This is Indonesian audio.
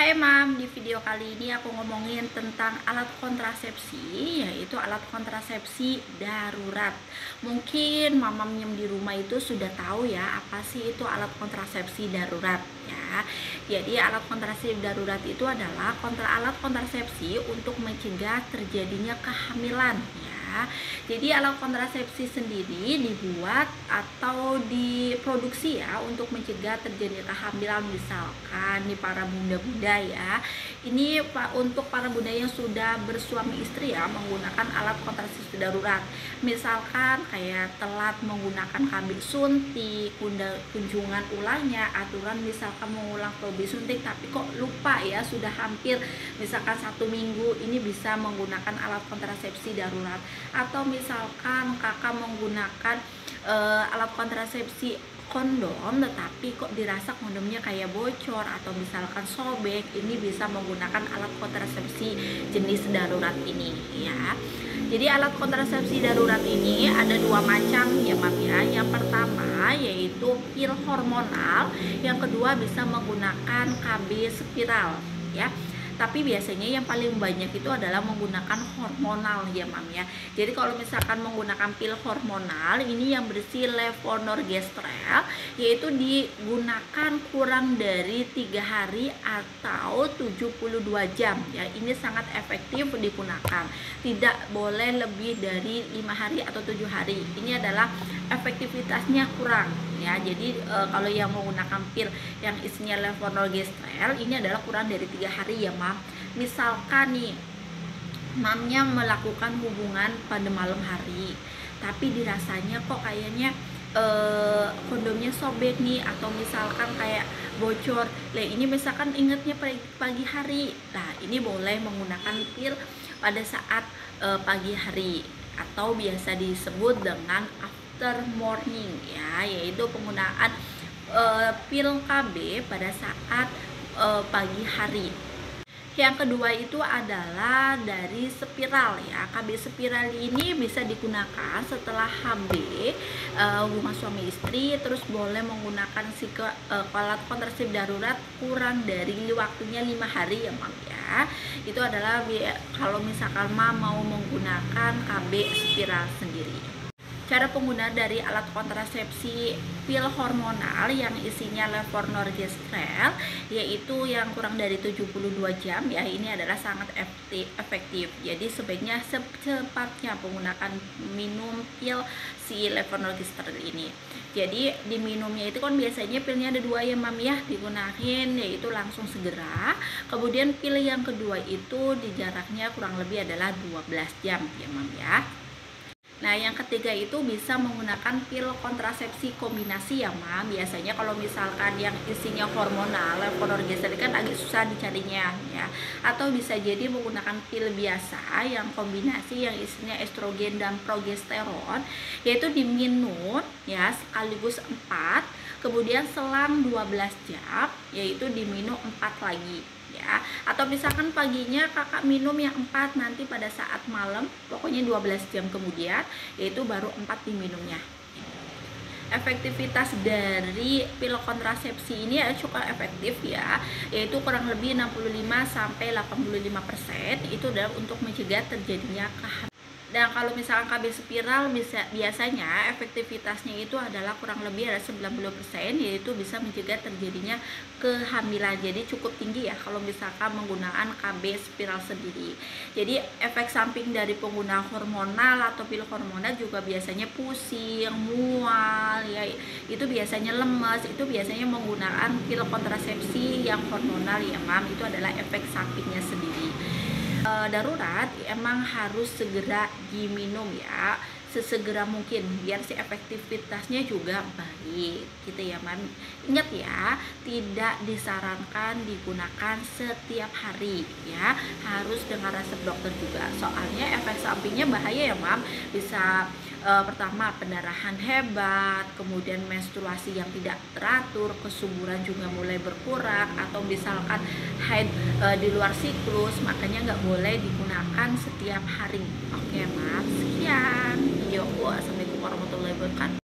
Hai Mam, di video kali ini aku ngomongin tentang alat kontrasepsi, yaitu alat kontrasepsi darurat. Mungkin mamam-nyem di rumah itu sudah tahu ya, apa sih itu alat kontrasepsi darurat ya. Jadi alat kontrasepsi darurat itu adalah alat kontrasepsi untuk mencegah terjadinya kehamilan ya. Jadi alat kontrasepsi sendiri dibuat atau diproduksi ya untuk mencegah terjadinya kehamilan, misalkan nih para bunda-bunda ya. Ini untuk para bunda yang sudah bersuami istri ya, menggunakan alat kontrasepsi darurat. Misalkan kayak telat menggunakan KB suntik, kunjungan ulangnya, aturan misalkan mengulang KB suntik tapi kok lupa ya, sudah hampir misalkan 1 minggu, ini bisa menggunakan alat kontrasepsi darurat. Atau misalkan kakak menggunakan alat kontrasepsi kondom tetapi kok dirasa kondomnya kayak bocor atau misalkan sobek, ini bisa menggunakan alat kontrasepsi jenis darurat ini ya. Jadi alat kontrasepsi darurat ini ada 2 macam ya Mam ya. Yang pertama yaitu pil hormonal, yang kedua bisa menggunakan KB spiral ya. Tapi biasanya yang paling banyak itu adalah menggunakan hormonal ya Mam ya. Jadi kalau misalkan menggunakan pil hormonal ini yang berisi levonorgestrel, yaitu digunakan kurang dari 3 hari atau 72 jam ya. Ini sangat efektif digunakan, tidak boleh lebih dari 5 hari atau 7 hari. Ini adalah efektivitasnya kurang ya. Jadi kalau yang menggunakan pil yang isinya levonorgestrel ini adalah kurang dari 3 hari ya Mam. Misalkan nih mamnya melakukan hubungan pada malam hari tapi dirasanya kok kayaknya kondomnya sobek nih, atau misalkan kayak bocor. Nah ini misalkan ingatnya pagi hari, nah ini boleh menggunakan pil pada saat pagi hari atau biasa disebut dengan after morning ya, yaitu penggunaan pil KB pada saat pagi hari. Yang kedua itu adalah dari spiral ya. KB spiral ini bisa digunakan setelah HB, hubungan suami istri, terus boleh menggunakan alat kontrasepsi darurat kurang dari waktunya 5 hari ya Mam ya. Itu adalah kalau misalkan Mam mau menggunakan KB spiral sendiri. Cara penggunaan dari alat kontrasepsi pil hormonal yang isinya levonorgestrel, yaitu yang kurang dari 72 jam ya, ini adalah sangat efektif. Jadi sebaiknya secepatnya menggunakan minum pil si levonorgestrel ini. Jadi diminumnya itu kan biasanya pilnya ada 2 ya Mam ya, digunakan yaitu langsung segera. Kemudian pil yang kedua itu di jaraknya kurang lebih adalah 12 jam ya Mam ya. Nah yang ketiga itu bisa menggunakan pil kontrasepsi kombinasi ya Mam. Biasanya kalau misalkan yang isinya hormonal, levonorgestrel kan agak susah dicarinya ya. Atau bisa jadi menggunakan pil biasa yang kombinasi yang isinya estrogen dan progesteron, yaitu diminum ya sekaligus 4, kemudian selang 12 jam yaitu diminum 4 lagi ya. Atau misalkan paginya kakak minum yang 4, nanti pada saat malam pokoknya 12 jam kemudian yaitu baru 4 diminumnya. Efektivitas dari pil kontrasepsi ini ya cukup efektif ya, yaitu kurang lebih 65-85% itu adalah untuk mencegah terjadinya kehamilan. Dan kalau misalkan KB spiral biasanya efektivitasnya itu adalah kurang lebih ada 90%, yaitu bisa mencegah terjadinya kehamilan. Jadi cukup tinggi ya kalau misalkan menggunakan KB spiral sendiri. Jadi efek samping dari pengguna hormonal atau pil hormonal juga biasanya pusing, mual ya, itu biasanya lemes, itu biasanya menggunakan pil kontrasepsi yang hormonal ya Mam, itu adalah efek sampingnya sendiri. Darurat emang harus segera diminum ya, sesegera mungkin biar si efektivitasnya juga baik gitu ya Mam. Ingat ya, tidak disarankan digunakan setiap hari ya, harus dengan resep dokter juga, soalnya efek sampingnya bahaya ya Mam. Bisa pertama pendarahan hebat, kemudian menstruasi yang tidak teratur, kesuburan juga mulai berkurang, atau misalkan haid di luar siklus, makanya nggak boleh digunakan setiap hari. Oke Mam, sekian video. Assalamualaikum warahmatullahi wabarakatuh.